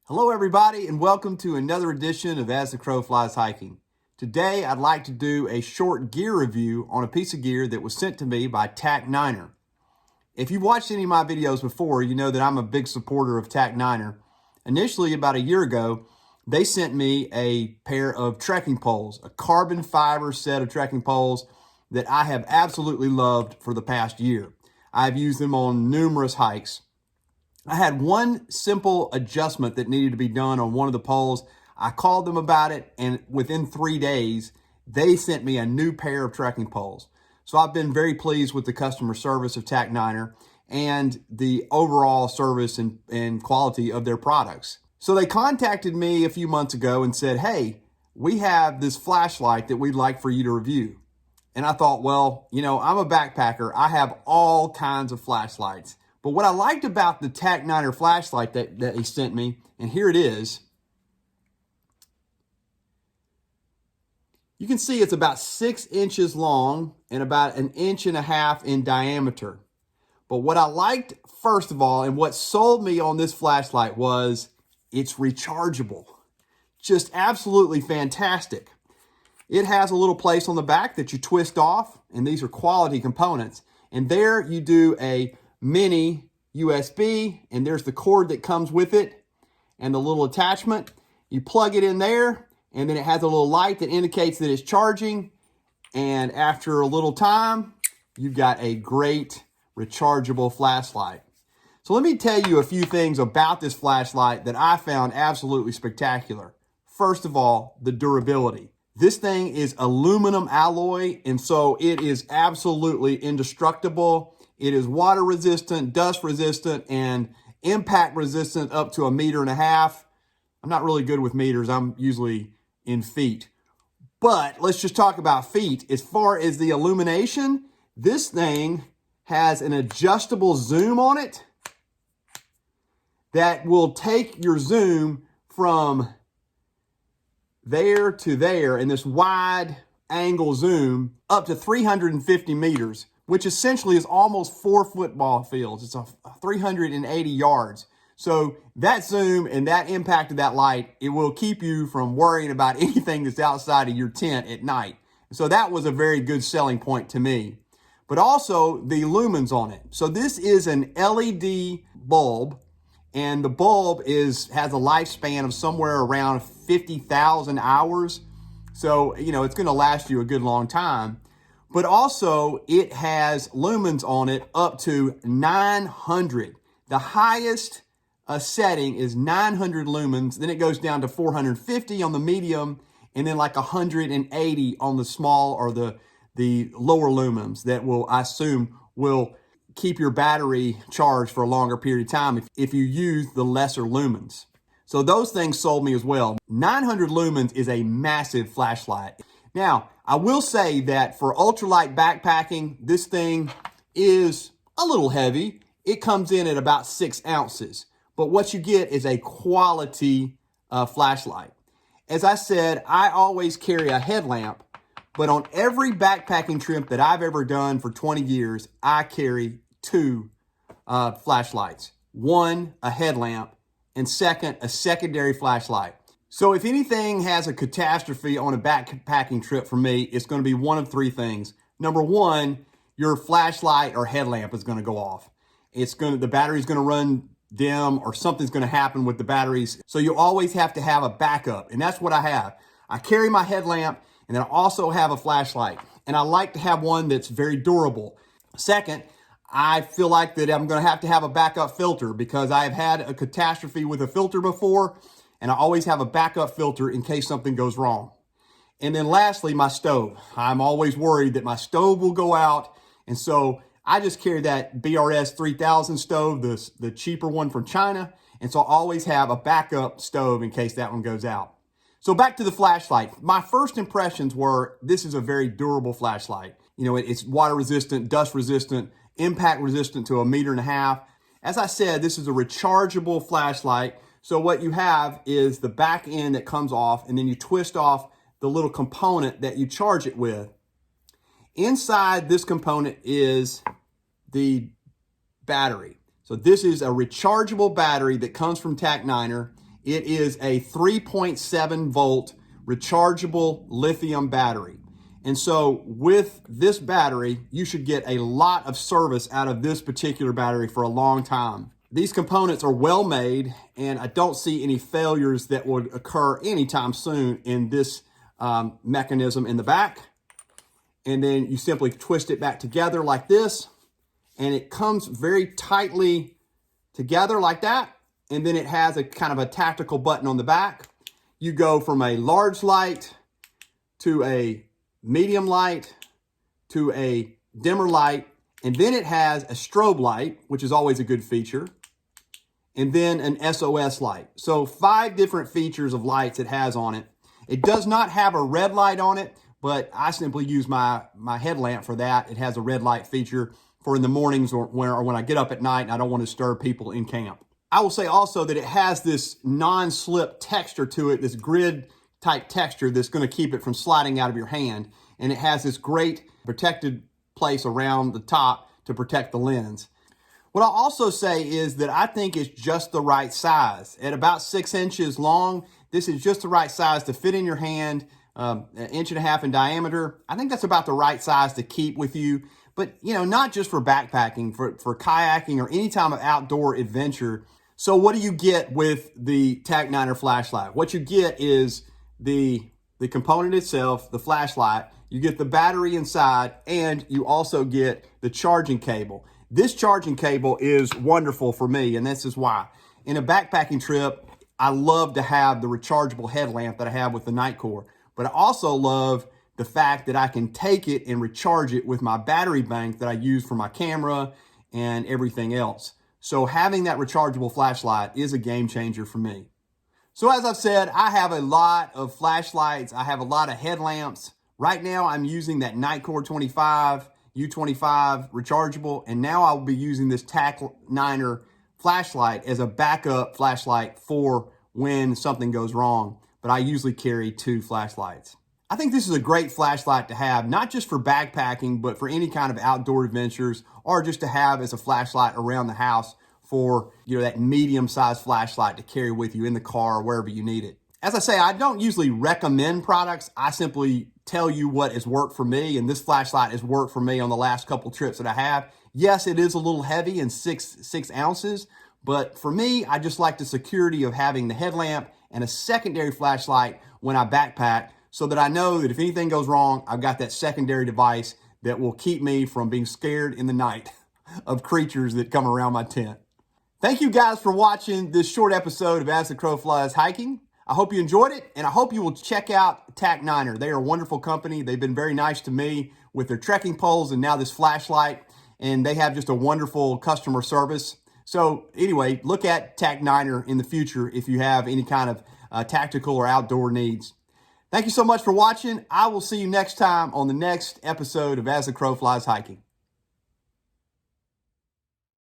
Hello everybody and welcome to another edition of As the Crow Flies Hiking. Today I'd like to do a short gear review on a piece of gear that was sent to me by Tac9er. If you've watched any of my videos before, you know that I'm a big supporter of Tac9er. Initially, about a year ago, they sent me a pair of trekking poles, a carbon fiber set of trekking poles that I have absolutely loved for the past year. I've used them on numerous hikes. I had one simple adjustment that needed to be done on one of the poles. I called them about it, and within 3 days, they sent me a new pair of trekking poles. So I've been very pleased with the customer service of Tac9er and the overall service and quality of their products. So they contacted me a few months ago and said, hey, we have this flashlight that we'd like for you to review. And I thought, well, you know, I'm a backpacker. I have all kinds of flashlights. But what I liked about the Tac9er flashlight that he sent me, and here it is, you can see it's about 6 inches long and about 1.5 inches in diameter. But what I liked, first of all, and what sold me on this flashlight was it's rechargeable. Just absolutely fantastic. It has a little place on the back that you twist off, and these are quality components. And there you do a mini USB, and there's the cord that comes with it and the little attachment. You plug it in there, and then it has a little light that indicates that it's charging. And after a little time, you've got a great rechargeable flashlight. So let me tell you a few things about this flashlight that I found absolutely spectacular. First of all, the durability. This thing is aluminum alloy, and so it is absolutely indestructible. It is water resistant, dust resistant, and impact resistant up to 1.5 meters. I'm not really good with meters. I'm usually in feet. But let's just talk about feet. As far as the illumination, this thing has an adjustable zoom on it that will take your zoom from there to there in this wide angle zoom up to 350 meters, which essentially is almost 4 football fields. It's 380 yards. So that zoom and that impact of that light, it will keep you from worrying about anything that's outside of your tent at night. So that was a very good selling point to me. But also the lumens on it. So this is an LED bulb, and the bulb has a lifespan of somewhere around 50,000 hours. So, you know, it's going to last you a good long time. But also it has lumens on it up to 900. The highest setting is 900 lumens. Then it goes down to 450 on the medium, and then like 180 on the small or the lower lumens that will, I assume, will keep your battery charged for a longer period of time if you use the lesser lumens. So those things sold me as well. 900 lumens is a massive flashlight. Now, I will say that for ultralight backpacking, this thing is a little heavy. It comes in at about 6 ounces. But what you get is a quality flashlight. As I said, I always carry a headlamp, but on every backpacking trip that I've ever done for 20 years, I carry 2 flashlights. One, a headlamp, and second, a secondary flashlight. So if anything has a catastrophe on a backpacking trip for me, it's going to be one of 3 things. Number 1, your flashlight or headlamp is going to go off. The battery's going to run dim, or something's going to happen with the batteries. So you always have to have a backup, and that's what I have. I carry my headlamp, and then I also have a flashlight, and I like to have one that's very durable. Second, I feel like that I'm going to have a backup filter because I've had a catastrophe with a filter before, and I always have a backup filter in case something goes wrong. And then lastly, my stove. I'm always worried that my stove will go out, and so I just carry that BRS 3000 stove, the cheaper one from China, and so I always have a backup stove in case that one goes out. So back to the flashlight. My first impressions were this is a very durable flashlight. You know, it's water resistant, dust resistant, impact resistant to 1.5 meters. As I said, this is a rechargeable flashlight. So what you have is the back end that comes off, and then you twist off the little component that you charge it with. Inside this component is the battery. So this is a rechargeable battery that comes from Tac9er. It is a 3.7 volt rechargeable lithium battery. And so with this battery, you should get a lot of service out of this particular battery for a long time. These components are well made, and I don't see any failures that would occur anytime soon in this mechanism in the back. And then you simply twist it back together like this, and it comes very tightly together like that. And then it has a kind of a tactical button on the back. You go from a large light to a medium light to a dimmer light, and then it has a strobe light, which is always a good feature, and then an SOS light. So 5 different features of lights it has on it. It does not have a red light on it, but I simply use my headlamp for that. It has a red light feature for in the mornings or when I get up at night and I don't want to disturb people in camp. I will say also that it has this non-slip texture to it, this grid type texture that's going to keep it from sliding out of your hand. And it has this great protected place around the top to protect the lens. What I'll also say is that I think it's just the right size. At about 6 inches long, this is just the right size to fit in your hand, 1.5 inches in diameter. I think that's about the right size to keep with you. But, you know, not just for backpacking, for kayaking or any time of outdoor adventure. So what do you get with the Tac9er flashlight? What you get is the component itself, the flashlight. You get the battery inside, and you also get the charging cable. This charging cable is wonderful for me, and this is why. In a backpacking trip, I love to have the rechargeable headlamp that I have with the Nightcore, but I also love the fact that I can take it and recharge it with my battery bank that I use for my camera and everything else. So having that rechargeable flashlight is a game changer for me. So as I've said, I have a lot of flashlights. I have a lot of headlamps. Right now I'm using that Nightcore 25, U25 rechargeable, and now I'll be using this Tac9er flashlight as a backup flashlight for when something goes wrong. But I usually carry 2 flashlights. I think this is a great flashlight to have, not just for backpacking, but for any kind of outdoor adventures, or just to have as a flashlight around the house for, you know, that medium-sized flashlight to carry with you in the car or wherever you need it. As I say, I don't usually recommend products. I simply tell you what has worked for me, and this flashlight has worked for me on the last couple trips that I have. Yes, it is a little heavy in 6 ounces, but for me, I just like the security of having the headlamp and a secondary flashlight when I backpack, so that I know that if anything goes wrong, I've got that secondary device that will keep me from being scared in the night of creatures that come around my tent. Thank you guys for watching this short episode of As the Crow Flies Hiking. I hope you enjoyed it, and I hope you will check out Tac9er. They are a wonderful company. They've been very nice to me with their trekking poles and now this flashlight, and they have just a wonderful customer service. So anyway, look at Tac9er in the future if you have any kind of tactical or outdoor needs. Thank you so much for watching. I will see you next time on the next episode of As the Crow Flies Hiking.